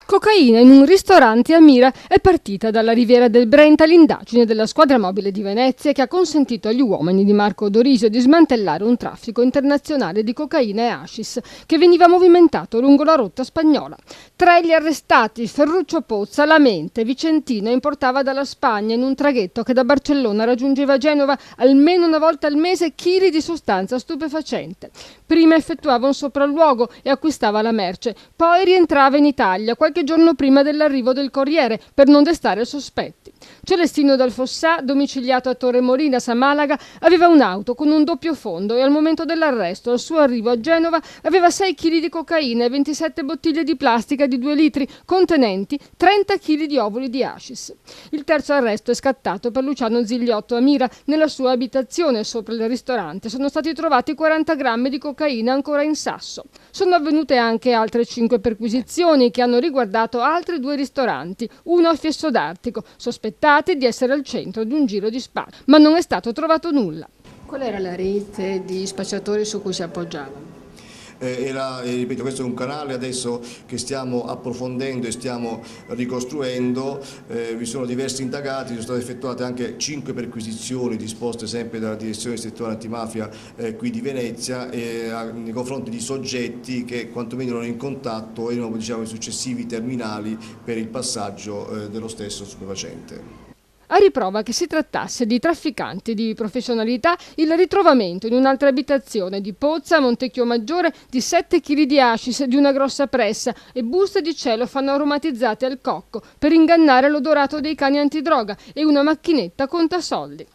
Cocaina in un ristorante a Mira. È partita dalla riviera del Brenta l'indagine della squadra mobile di Venezia che ha consentito agli uomini di Marco Dorisio di smantellare un traffico internazionale di cocaina e hashish che veniva movimentato lungo la rotta spagnola. Tra gli arrestati Ferruccio Pozza, Lamente, Vicentino, importava dalla Spagna in un traghetto che da Barcellona raggiungeva Genova almeno una volta al mese chili di sostanza stupefacente. Prima effettuava un sopralluogo e acquistava la merce, poi rientrava in Italia qualche giorno prima dell'arrivo del Corriere per non destare sospetti. Celestino Dal Fossà, domiciliato a Torremolinas a Malaga, aveva un'auto con un doppio fondo e al momento dell'arresto, al suo arrivo a Genova, aveva 6 kg di cocaina e 27 bottiglie di plastica di 2 litri contenenti 30 kg di ovuli di hashish. Il terzo arresto è scattato per Luciano Zigliotto a Mira. Nella sua abitazione sopra il ristorante sono stati trovati 40 grammi di cocaina ancora in sasso. Sono avvenute anche altre 5 perquisizioni che hanno riguardato altri 2 ristoranti, uno a Fiesso d'Artico, sospettati di essere al centro di un giro di spaccio, ma non è stato trovato nulla. Qual era la rete di spacciatori su cui si appoggiavano? Ripeto, questo è un canale adesso che stiamo approfondendo e stiamo ricostruendo. Vi sono diversi indagati, sono state effettuate anche 5 perquisizioni disposte sempre dalla direzione distrettuale antimafia qui di Venezia nei confronti di soggetti che quantomeno erano in contatto, erano i successivi terminali per il passaggio dello stesso stupefacente. A riprova che si trattasse di trafficanti di professionalità, il ritrovamento in un'altra abitazione di Pozza, a Montecchio-Maggiore, di 7 kg di hashish di una grossa pressa e buste di celofano aromatizzate al cocco per ingannare l'odorato dei cani antidroga e una macchinetta contasoldi.